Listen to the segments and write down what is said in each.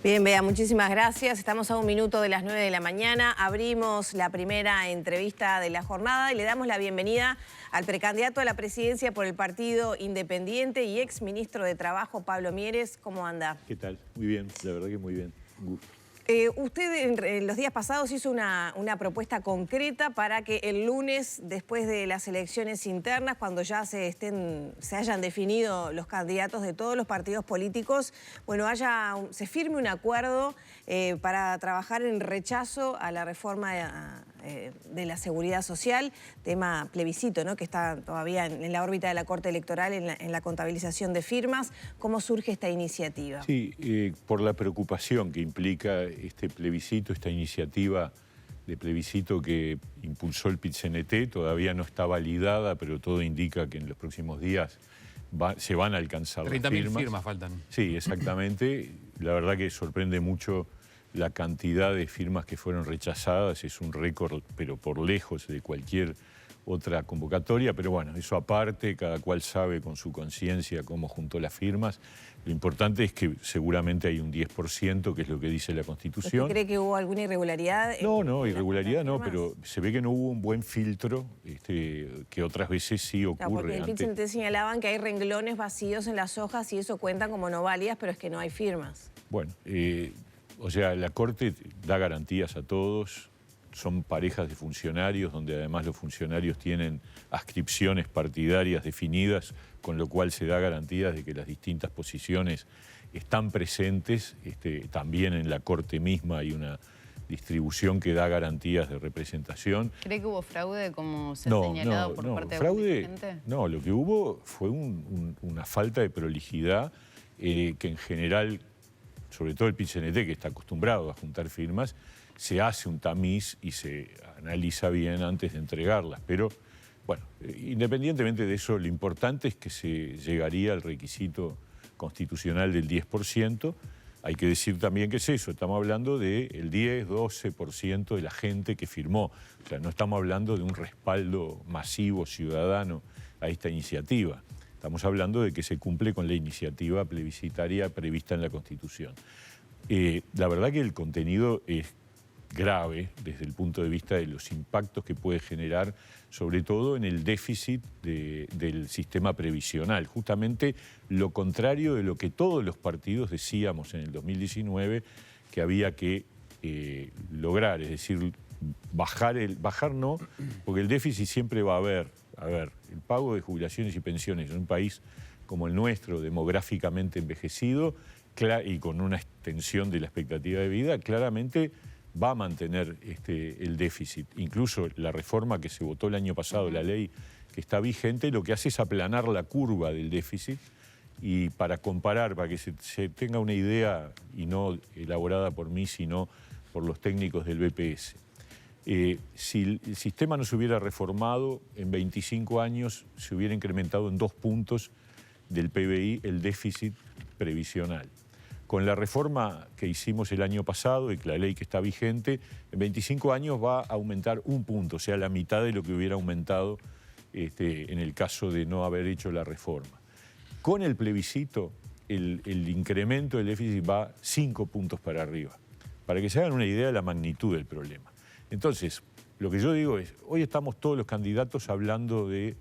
Bien, Bea, muchísimas gracias. Estamos a 1 minuto de las 9 de la mañana. Abrimos la primera entrevista de la jornada y le damos la bienvenida al precandidato a la presidencia por el Partido Independiente y ex ministro de Trabajo, Pablo Mieres. ¿Cómo anda? ¿Qué tal? Muy bien, la verdad que muy bien. Un gusto. Usted en los días pasados hizo una propuesta concreta para que el lunes, después de las elecciones internas, cuando ya se hayan definido los candidatos de todos los partidos políticos, bueno, se firme un acuerdo para trabajar en rechazo a la reforma de la seguridad social, tema plebiscito, ¿no?, que está todavía en la órbita de la Corte Electoral en la contabilización de firmas. ¿Cómo surge esta iniciativa? Sí, por la preocupación que implica este plebiscito, esta iniciativa de plebiscito que impulsó el PIT-CNT, todavía no está validada, pero todo indica que en los próximos días se van a alcanzar las firmas. 30.000 firmas faltan. Sí, exactamente. La verdad que sorprende mucho la cantidad de firmas que fueron rechazadas. Es un récord, pero por lejos de cualquier otra convocatoria. Pero bueno, eso aparte, cada cual sabe con su conciencia cómo juntó las firmas. Lo importante es que seguramente hay un 10%, que es lo que dice la Constitución. ¿Usted cree que hubo alguna irregularidad? No, irregularidad no, pero se ve que no hubo un buen filtro, que otras veces sí ocurre. Porque en el PIT-CNT señalaban que hay renglones vacíos en las hojas y eso cuentan como no válidas, pero es que no hay firmas. Bueno, o sea, la Corte da garantías a todos, son parejas de funcionarios, donde además los funcionarios tienen adscripciones partidarias definidas, con lo cual se da garantías de que las distintas posiciones están presentes. También en la Corte misma hay una distribución que da garantías de representación. ¿Cree que hubo fraude, como se ha señalado por parte de fraude, la gente? No, lo que hubo fue una falta de prolijidad que en general, sobre todo el PIT-CNT, que está acostumbrado a juntar firmas, se hace un tamiz y se analiza bien antes de entregarlas. Pero, bueno, independientemente de eso, lo importante es que se llegaría al requisito constitucional del 10%. Hay que decir también que es eso, estamos hablando del 10-12% de la gente que firmó. O sea, no estamos hablando de un respaldo masivo ciudadano a esta iniciativa. Estamos hablando de que se cumple con la iniciativa plebiscitaria prevista en la Constitución. La verdad que el contenido es grave desde el punto de vista de los impactos que puede generar, sobre todo en el déficit del sistema previsional. Justamente lo contrario de lo que todos los partidos decíamos en el 2019 que había que lograr, es decir, bajar no, porque el déficit siempre va a haber. A ver, el pago de jubilaciones y pensiones en un país como el nuestro, demográficamente envejecido y con una extensión de la expectativa de vida, claramente va a mantener el déficit. Incluso la reforma que se votó el año pasado, la ley que está vigente, lo que hace es aplanar la curva del déficit. Y para comparar, para que se tenga una idea, y no elaborada por mí, sino por los técnicos del BPS, si el sistema no se hubiera reformado, en 25 años se hubiera incrementado en 2 puntos del PBI el déficit previsional. Con la reforma que hicimos el año pasado y la ley que está vigente, en 25 años va a aumentar 1 punto, o sea, la mitad de lo que hubiera aumentado en el caso de no haber hecho la reforma. Con el plebiscito, el incremento del déficit va 5 puntos para arriba, para que se hagan una idea de la magnitud del problema. Entonces, lo que yo digo es, hoy estamos todos los candidatos hablando de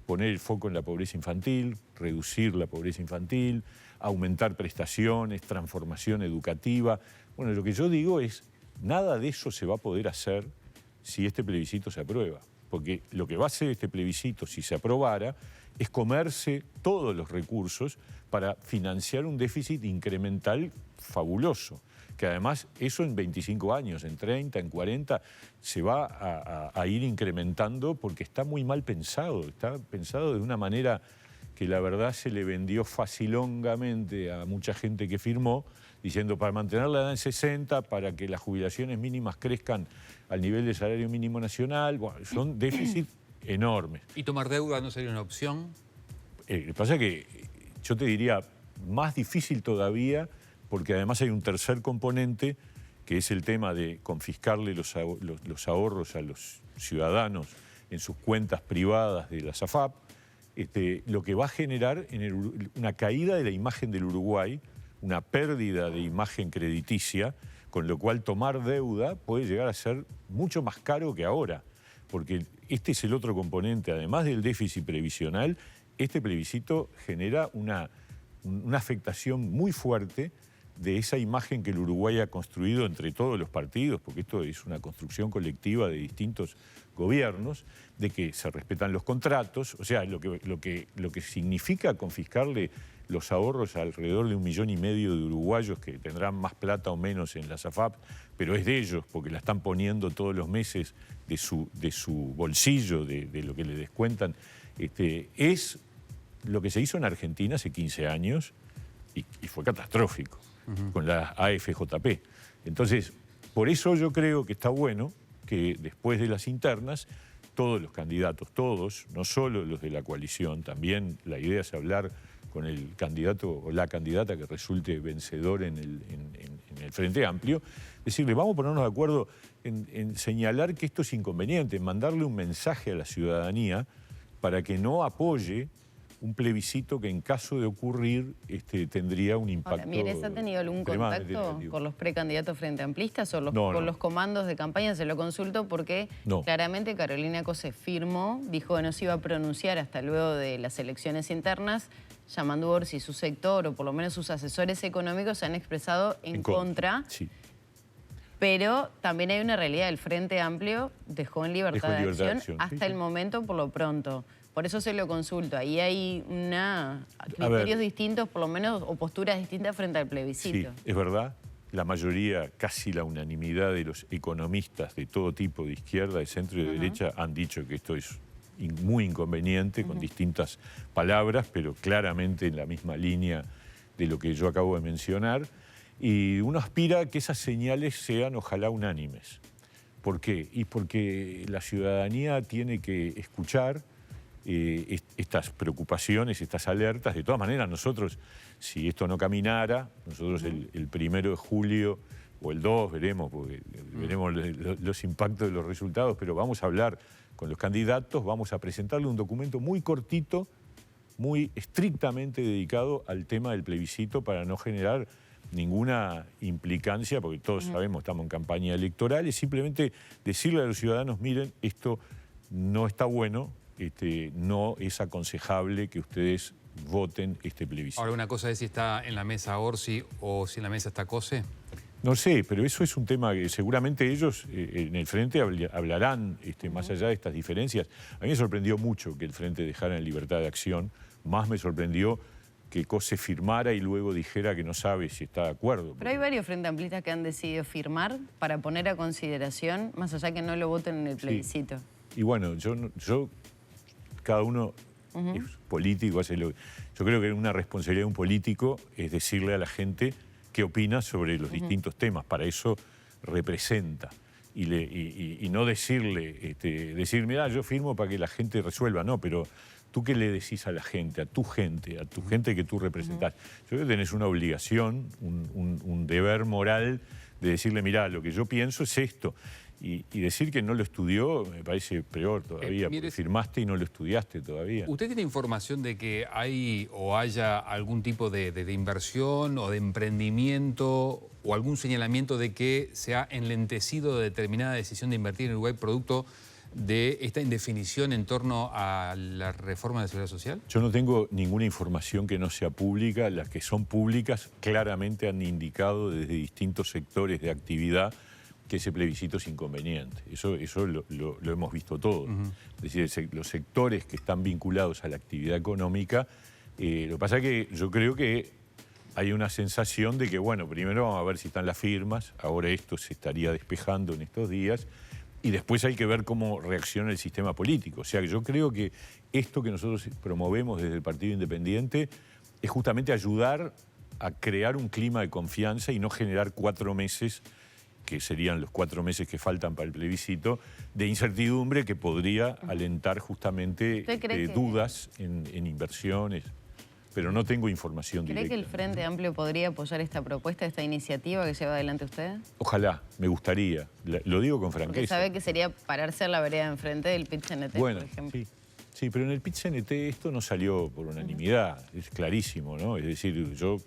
poner el foco en la pobreza infantil, reducir la pobreza infantil, aumentar prestaciones, transformación educativa. Bueno, lo que yo digo es, nada de eso se va a poder hacer si este plebiscito se aprueba. Porque lo que va a hacer este plebiscito, si se aprobara, es comerse todos los recursos para financiar un déficit incremental fabuloso. Que además eso en 25 años, en 30, en 40, se va a ir incrementando porque está muy mal pensado. Está pensado de una manera que la verdad se le vendió facilongamente a mucha gente que firmó, diciendo para mantener la edad en 60, para que las jubilaciones mínimas crezcan al nivel del salario mínimo nacional. Bueno, son déficits enormes. ¿Y tomar deuda no sería una opción? Lo que pasa es que yo te diría, más difícil todavía, porque además hay un tercer componente, que es el tema de confiscarle los ahorros a los ciudadanos en sus cuentas privadas de la SAFAP, lo que va a generar una caída de la imagen del Uruguay, una pérdida de imagen crediticia, con lo cual tomar deuda puede llegar a ser mucho más caro que ahora, porque este es el otro componente, además del déficit previsional, este plebiscito genera una afectación muy fuerte de esa imagen que el Uruguay ha construido entre todos los partidos, porque esto es una construcción colectiva de distintos gobiernos, de que se respetan los contratos, o sea, lo que significa confiscarle los ahorros a alrededor de 1,5 millones de uruguayos que tendrán más plata o menos en las AFAP, pero es de ellos, porque la están poniendo todos los meses de su bolsillo, de lo que le descuentan, es lo que se hizo en Argentina hace 15 años y fue catastrófico, con la AFJP. Entonces, por eso yo creo que está bueno que después de las internas, todos los candidatos, todos, no solo los de la coalición, también la idea es hablar con el candidato o la candidata que resulte vencedor en el Frente Amplio, decirle, vamos a ponernos de acuerdo en señalar que esto es inconveniente, en mandarle un mensaje a la ciudadanía para que no apoye un plebiscito que en caso de ocurrir tendría un impacto. Ahora, Mieres, ¿ha tenido algún contacto con los precandidatos frente amplistas o con los comandos de campaña? Se lo consulto porque claramente Carolina Cose firmó, dijo que no se iba a pronunciar hasta luego de las elecciones internas. Yamandu Orsi y su sector, o por lo menos sus asesores económicos, se han expresado en contra. Sí. Pero también hay una realidad, el Frente Amplio dejó en libertad de acción hasta el momento, por lo pronto. Por eso se lo consulto. Ahí hay criterios distintos, por lo menos, o posturas distintas frente al plebiscito. Sí, es verdad. La mayoría, casi la unanimidad de los economistas de todo tipo, de izquierda, de centro y de derecha, han dicho que esto es muy inconveniente, con distintas palabras, pero claramente en la misma línea de lo que yo acabo de mencionar. Y uno aspira a que esas señales sean, ojalá, unánimes. ¿Por qué? Y porque la ciudadanía tiene que escuchar estas preocupaciones, estas alertas. De todas maneras, nosotros, si esto no caminara, nosotros el 1 de julio o el 2 veremos, porque veremos los impactos de los resultados, pero vamos a hablar con los candidatos, vamos a presentarle un documento muy cortito, muy estrictamente dedicado al tema del plebiscito para no generar ninguna implicancia, porque todos sabemos, estamos en campaña electoral, es simplemente decirle a los ciudadanos, miren, esto no está bueno, no es aconsejable que ustedes voten este plebiscito. Ahora, una cosa es si está en la mesa Orsi o si en la mesa está Cose. No sé, pero eso es un tema que seguramente ellos en el Frente hablarán más allá de estas diferencias. A mí me sorprendió mucho que el Frente dejara en libertad de acción, más me sorprendió que Cose firmara y luego dijera que no sabe si está de acuerdo. Pero hay varios frente amplistas que han decidido firmar para poner a consideración, más allá que no lo voten en el plebiscito. Sí. Y bueno, yo cada uno es político, yo creo que una responsabilidad de un político es decirle a la gente qué opina sobre los distintos temas. Para eso representa. Y no decirle, decir, mira, yo firmo para que la gente resuelva. No, pero ¿tú qué le decís a la gente, a tu gente que tú representás? Yo creo que tenés una obligación, un deber moral de decirle, mira, lo que yo pienso es esto. Y decir que no lo estudió me parece peor todavía, porque firmaste y no lo estudiaste todavía. ¿Usted tiene información de que hay o haya algún tipo de inversión o de emprendimiento o algún señalamiento de que se ha enlentecido determinada decisión de invertir en Uruguay producto de esta indefinición en torno a la reforma de la Seguridad Social? Yo no tengo ninguna información que no sea pública. Las que son públicas claramente han indicado desde distintos sectores de actividad que ese plebiscito es inconveniente. Eso lo hemos visto todos. Es decir, los sectores que están vinculados a la actividad económica, lo que pasa es que yo creo que hay una sensación de que, bueno, primero vamos a ver si están las firmas, ahora esto se estaría despejando en estos días, y después hay que ver cómo reacciona el sistema político. O sea, que yo creo que esto que nosotros promovemos desde el Partido Independiente es justamente ayudar a crear un clima de confianza y no generar 4 meses, que serían los 4 meses que faltan para el plebiscito, de incertidumbre que podría alentar justamente dudas en inversiones. Pero no tengo información directa. ¿Cree que el Frente Amplio podría apoyar esta propuesta, esta iniciativa que lleva adelante usted? Ojalá, me gustaría. Lo digo con franqueza. Porque sabe que sería pararse a la vereda enfrente del PIT-CNT, por ejemplo. Sí, pero en el PIT-CNT esto no salió por unanimidad, es clarísimo, ¿no? Es decir, yo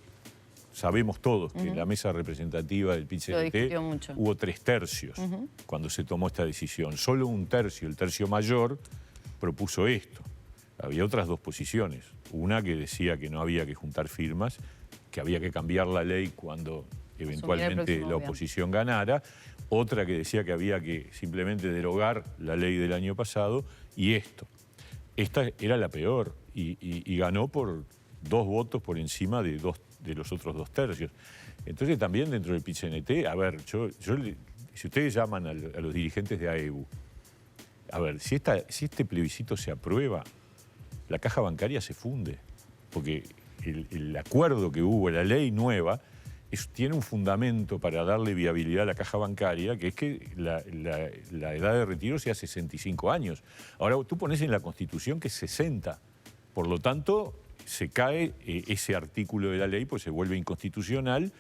sabemos todos que en la mesa representativa del PIT-CNT hubo 3 tercios cuando se tomó esta decisión. Solo un tercio, el tercio mayor, propuso esto. Había otras 2 posiciones. Una que decía que no había que juntar firmas, que había que cambiar la ley cuando eventualmente la oposición ganara. Otra que decía que había que simplemente derogar la ley del año pasado. Y esto. Esta era la peor y ganó por 2 votos por encima de los otros 2 tercios. Entonces también dentro del PIT-CNT, a ver, si ustedes llaman a los dirigentes de AEBU, a ver, si este plebiscito se aprueba, la caja bancaria se funde, porque el acuerdo que hubo, la ley nueva, tiene un fundamento para darle viabilidad a la caja bancaria, que es que la edad de retiro sea 65 años. Ahora, tú pones en la Constitución que es 60, por lo tanto, se cae ese artículo de la ley, pues se vuelve inconstitucional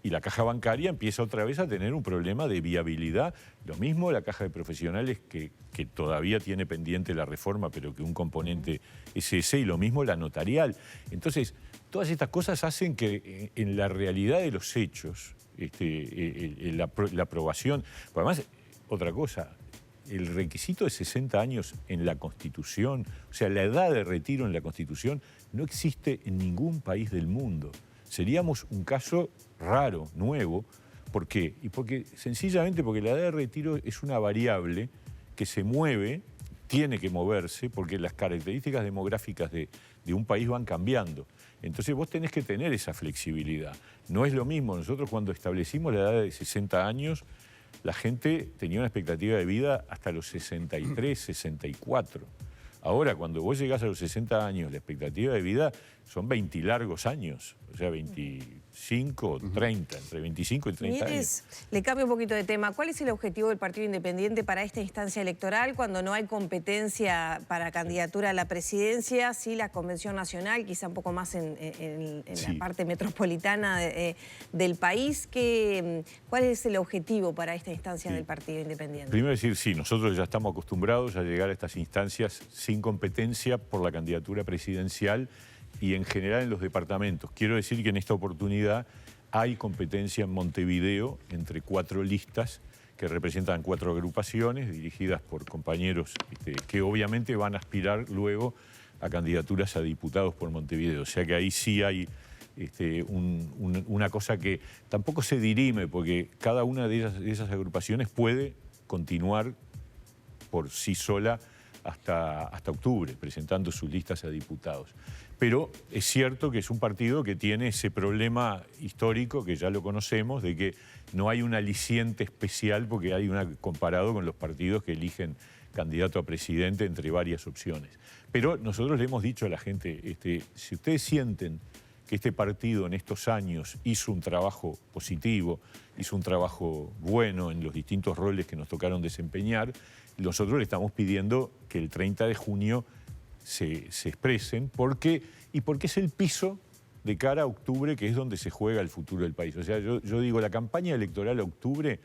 y la caja bancaria empieza otra vez a tener un problema de viabilidad. Lo mismo la caja de profesionales que todavía tiene pendiente la reforma, pero que un componente es ese, y lo mismo la notarial. Entonces, todas estas cosas hacen que en la realidad de los hechos, la aprobación... Además, otra cosa, el requisito de 60 años en la Constitución, o sea, la edad de retiro en la Constitución, no existe en ningún país del mundo. Seríamos un caso raro, nuevo. ¿Por qué? Sencillamente porque la edad de retiro es una variable que se mueve, tiene que moverse, porque las características demográficas de un país van cambiando. Entonces vos tenés que tener esa flexibilidad. No es lo mismo. Nosotros cuando establecimos la edad de 60 años, la gente tenía una expectativa de vida hasta los 63, 64. Ahora, cuando vos llegás a los 60 años, la expectativa de vida son 20 largos años, o sea, 25, 30, entre 25 y 30 años. Le cambio un poquito de tema. ¿Cuál es el objetivo del Partido Independiente para esta instancia electoral cuando no hay competencia para candidatura a la presidencia? Sí, la Convención Nacional, quizá un poco más en la parte metropolitana del país. ¿Cuál es el objetivo para esta instancia del Partido Independiente? Primero decir, sí, nosotros ya estamos acostumbrados a llegar a estas instancias sin competencia por la candidatura presidencial y en general en los departamentos. Quiero decir que en esta oportunidad hay competencia en Montevideo entre 4 listas que representan 4 agrupaciones dirigidas por compañeros que obviamente van a aspirar luego a candidaturas a diputados por Montevideo. O sea que ahí sí hay una cosa que tampoco se dirime, porque cada una de esas agrupaciones puede continuar por sí sola hasta octubre, presentando sus listas a diputados. Pero es cierto que es un partido que tiene ese problema histórico, que ya lo conocemos, de que no hay un aliciente especial porque hay comparado con los partidos que eligen candidato a presidente entre varias opciones. Pero nosotros le hemos dicho a la gente, si ustedes sienten que este partido en estos años hizo un trabajo positivo, hizo un trabajo bueno en los distintos roles que nos tocaron desempeñar, nosotros le estamos pidiendo que el 30 de junio se expresen, porque es el piso de cara a octubre, que es donde se juega el futuro del país. O sea, yo digo, la campaña electoral a octubre,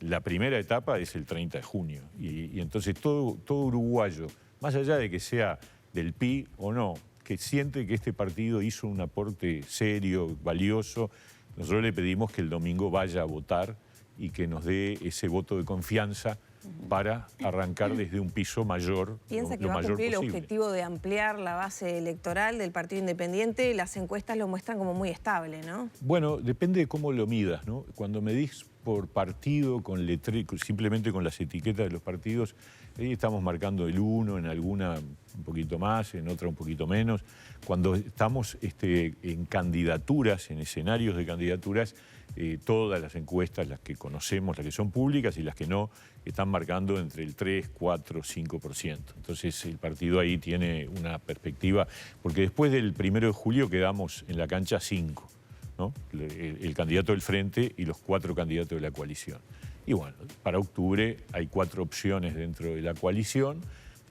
la primera etapa es el 30 de junio. Y entonces todo uruguayo, más allá de que sea del PI o no, que siente que este partido hizo un aporte serio, valioso, nosotros le pedimos que el domingo vaya a votar y que nos dé ese voto de confianza para arrancar desde un piso mayor. ¿Piensa que va a cumplir el objetivo de ampliar la base electoral del Partido Independiente? Las encuestas lo muestran como muy estable, ¿no? Bueno, depende de cómo lo midas, ¿no? Cuando medís por partido, simplemente con las etiquetas de los partidos, ahí estamos marcando el 1, en alguna un poquito más, en otra un poquito menos. Cuando estamos en candidaturas, en escenarios de candidaturas, todas las encuestas, las que conocemos, las que son públicas y las que no, están marcando entre el 3, 4, 5%. Entonces el partido ahí tiene una perspectiva, porque después del 1 de julio quedamos en la cancha 5, ¿no? El candidato del Frente y los 4 candidatos de la coalición. Y bueno, para octubre hay 4 opciones dentro de la coalición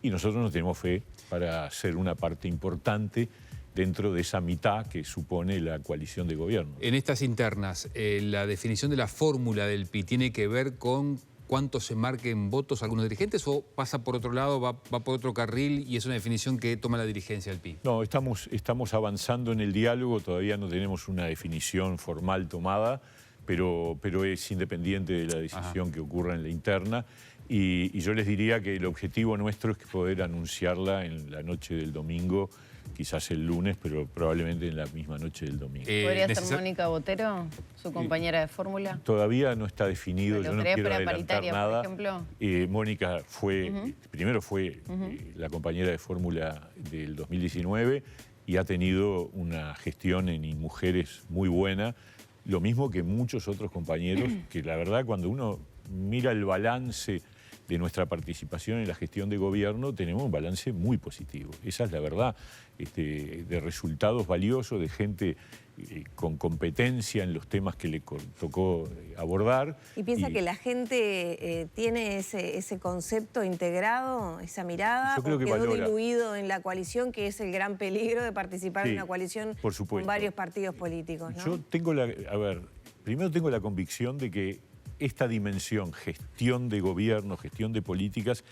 y nosotros nos tenemos fe para ser una parte importante dentro de esa mitad que supone la coalición de gobierno. En estas internas, la definición de la fórmula del PI tiene que ver con cuánto se marquen votos algunos dirigentes o pasa por otro lado, va por otro carril y es una definición que toma la dirigencia del PI? No, estamos avanzando en el diálogo, todavía no tenemos una definición formal tomada, pero es independiente de la decisión que ocurra en la interna. Y yo les diría que el objetivo nuestro es poder anunciarla en la noche del domingo, quizás el lunes, pero probablemente en la misma noche del domingo. ¿Podría ser Mónica Botero, su compañera de fórmula? Todavía no está definido, yo no quiero adelantar nada. Por ejemplo. Mónica primero fue la compañera de fórmula del 2019 y ha tenido una gestión en mujeres muy buena, lo mismo que muchos otros compañeros, que la verdad cuando uno mira el balance de nuestra participación en la gestión de gobierno, tenemos un balance muy positivo. Esa es la verdad, de resultados valiosos, de gente con competencia en los temas que le tocó abordar. ¿Y piensa que la gente tiene ese concepto integrado, esa mirada? Yo creo que quedó valora. diluido en la coalición, que es el gran peligro de participar en una coalición con varios partidos políticos, ¿no? Yo tengo primero tengo la convicción de que esta dimensión, gestión de gobierno, gestión de políticas,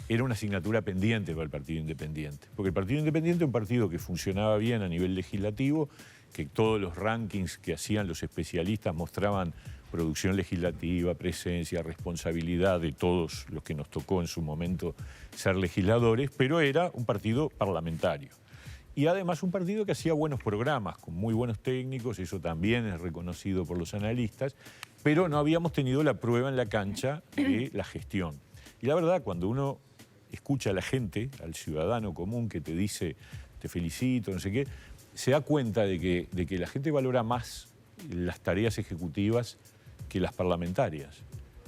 era una asignatura pendiente para el Partido Independiente. Porque el Partido Independiente es un partido que funcionaba bien a nivel legislativo, que todos los rankings que hacían los especialistas mostraban producción legislativa, presencia, responsabilidad de todos los que nos tocó en su momento ser legisladores, pero era un partido parlamentario. Y además un partido que hacía buenos programas, con muy buenos técnicos, eso también es reconocido por los analistas, pero no habíamos tenido la prueba en la cancha de la gestión. Y la verdad, cuando uno escucha a la gente, al ciudadano común que te dice, te felicito, no sé qué, se da cuenta de que la gente valora más las tareas ejecutivas que las parlamentarias.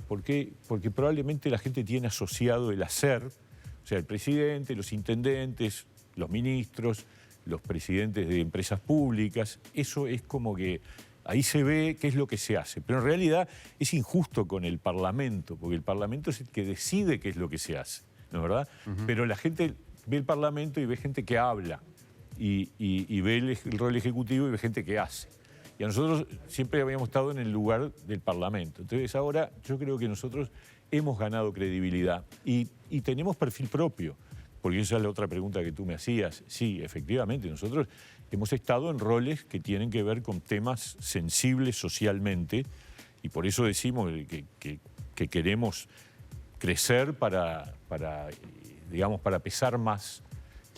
¿Por qué? Porque probablemente la gente tiene asociado el hacer, o sea, el presidente, los intendentes, los ministros, los presidentes de empresas públicas, eso es como que ahí se ve qué es lo que se hace. Pero en realidad es injusto con el Parlamento, porque el Parlamento es el que decide qué es lo que se hace, ¿no es verdad? Pero la gente ve el Parlamento y ve gente que habla, y ve el rol ejecutivo y ve gente que hace. Y a nosotros siempre habíamos estado en el lugar del Parlamento. Entonces ahora yo creo que nosotros hemos ganado credibilidad y tenemos perfil propio. Porque esa es la otra pregunta que tú me hacías. Sí, efectivamente, nosotros hemos estado en roles que tienen que ver con temas sensibles socialmente y por eso decimos que queremos crecer para pesar más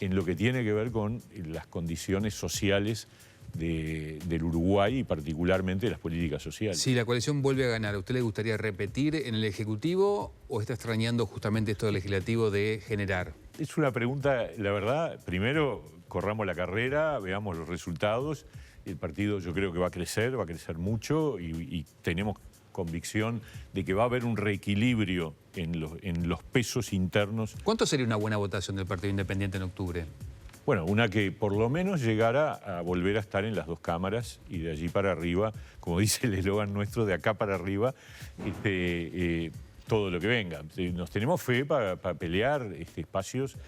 en lo que tiene que ver con las condiciones sociales del Uruguay y particularmente las políticas sociales. Si la coalición vuelve a ganar, ¿a usted le gustaría repetir en el Ejecutivo o está extrañando justamente esto del Legislativo de generar? Es una pregunta, la verdad, primero corramos la carrera, veamos los resultados. El partido yo creo que va a crecer mucho y tenemos convicción de que va a haber un reequilibrio en los pesos internos. ¿Cuánto sería una buena votación del Partido Independiente en octubre? Bueno, una que por lo menos llegara a volver a estar en las dos cámaras y de allí para arriba, como dice el eslogan nuestro, de acá para arriba, todo lo que venga. Nos tenemos fe para pelear espacios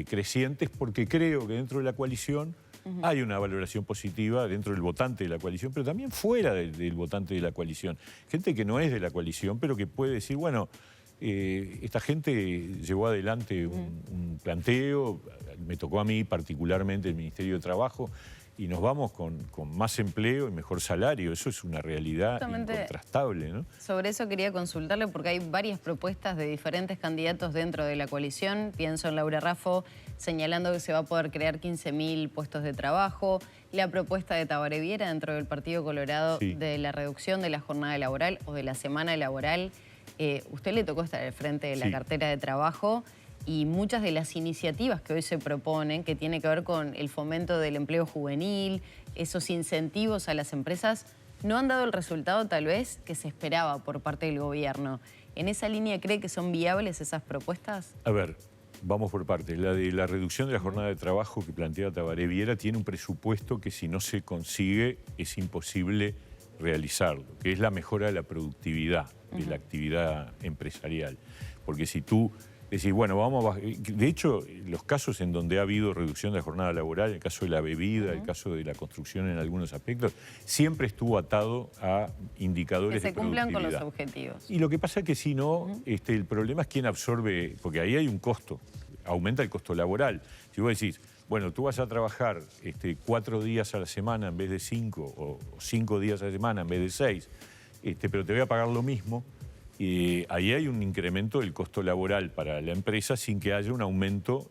crecientes porque creo que dentro de la coalición hay una valoración positiva dentro del votante de la coalición, pero también fuera del votante de la coalición. Gente que no es de la coalición, pero que puede decir, bueno, esta gente llevó adelante un planteo, me tocó a mí particularmente el Ministerio de Trabajo, y nos vamos con más empleo y mejor salario. Eso es una realidad incontrastable, ¿no? Sobre eso quería consultarle porque hay varias propuestas de diferentes candidatos dentro de la coalición. Pienso en Laura Raffo señalando que se va a poder crear 15.000 puestos de trabajo. La propuesta de Tabaré Viera dentro del Partido Colorado de la reducción de la jornada laboral o de la semana laboral. Usted le tocó estar al frente de la cartera de trabajo y muchas de las iniciativas que hoy se proponen, que tiene que ver con el fomento del empleo juvenil, esos incentivos a las empresas, no han dado el resultado tal vez que se esperaba por parte del gobierno. ¿En esa línea cree que son viables esas propuestas? A ver, vamos por partes. La de la reducción de la jornada de trabajo que plantea Tabaré Viera tiene un presupuesto que si no se consigue es imposible realizarlo, que es la mejora de la productividad de la actividad empresarial. Porque si tú decir, bueno, vamos a bajar. De hecho, los casos en donde ha habido reducción de la jornada laboral, el caso de la bebida, el caso de la construcción en algunos aspectos, siempre estuvo atado a indicadores de productividad. Que se cumplan con los objetivos. Y lo que pasa es que si no, el problema es quién absorbe, porque ahí hay un costo, aumenta el costo laboral. Si vos decís, bueno, tú vas a trabajar 4 días a la semana en vez de 5, o 5 días a la semana en vez de 6, pero te voy a pagar lo mismo, ahí hay un incremento del costo laboral para la empresa sin que haya un aumento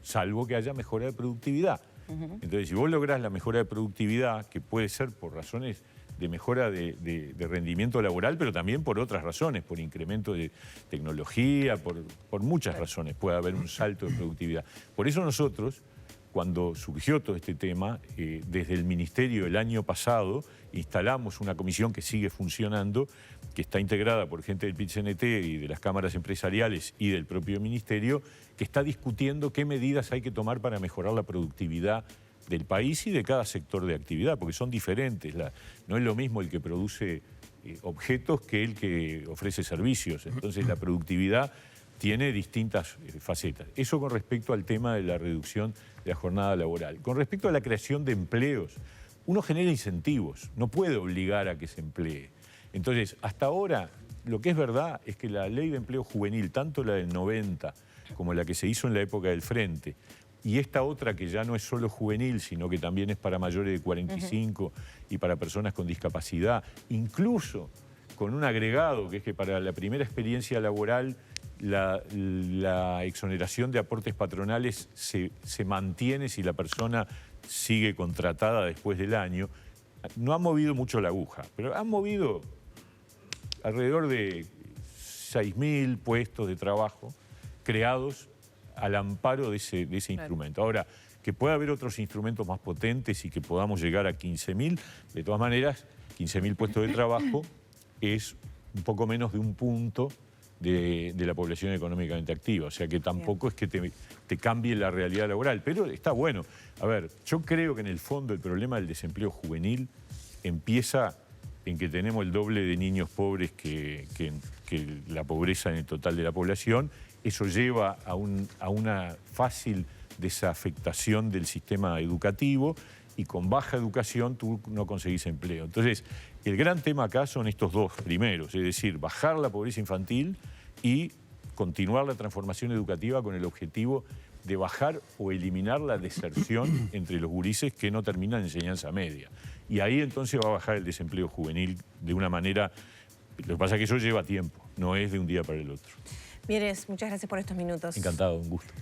salvo que haya mejora de productividad. Entonces, si vos lográs la mejora de productividad, que puede ser por razones de mejora de rendimiento laboral, pero también por otras razones, por incremento de tecnología, por muchas razones puede haber un salto de productividad. Por eso nosotros, cuando surgió todo este tema, desde el Ministerio el año pasado instalamos una comisión que sigue funcionando, que está integrada por gente del PIT-CNT y de las cámaras empresariales y del propio Ministerio, que está discutiendo qué medidas hay que tomar para mejorar la productividad del país y de cada sector de actividad, porque son diferentes. No es lo mismo el que produce objetos que el que ofrece servicios. Entonces la productividad tiene distintas facetas. Eso con respecto al tema de la reducción de la jornada laboral. Con respecto a la creación de empleos, uno genera incentivos, no puede obligar a que se emplee. Entonces, hasta ahora, lo que es verdad es que la ley de empleo juvenil, tanto la del 90 como la que se hizo en la época del Frente, y esta otra que ya no es solo juvenil, sino que también es para mayores de 45 y para personas con discapacidad, incluso con un agregado, que es que para la primera experiencia laboral la exoneración de aportes patronales se mantiene si la persona sigue contratada después del año. No ha movido mucho la aguja, pero han movido alrededor de 6.000 puestos de trabajo creados al amparo de ese instrumento. Ahora, que pueda haber otros instrumentos más potentes y que podamos llegar a 15.000, de todas maneras, 15.000 puestos de trabajo es un poco menos de un punto de la población económicamente activa. O sea que tampoco es que te cambie la realidad laboral, pero está bueno. A ver, yo creo que en el fondo el problema del desempleo juvenil empieza en que tenemos el doble de niños pobres que la pobreza en el total de la población. Eso lleva a una fácil desafectación del sistema educativo y con baja educación tú no conseguís empleo. Entonces, el gran tema acá son estos dos primeros, es decir, bajar la pobreza infantil y continuar la transformación educativa con el objetivo de bajar o eliminar la deserción entre los gurises que no terminan enseñanza media. Y ahí entonces va a bajar el desempleo juvenil de una manera. Lo que pasa es que eso lleva tiempo, no es de un día para el otro. Mieres, muchas gracias por estos minutos. Encantado, un gusto.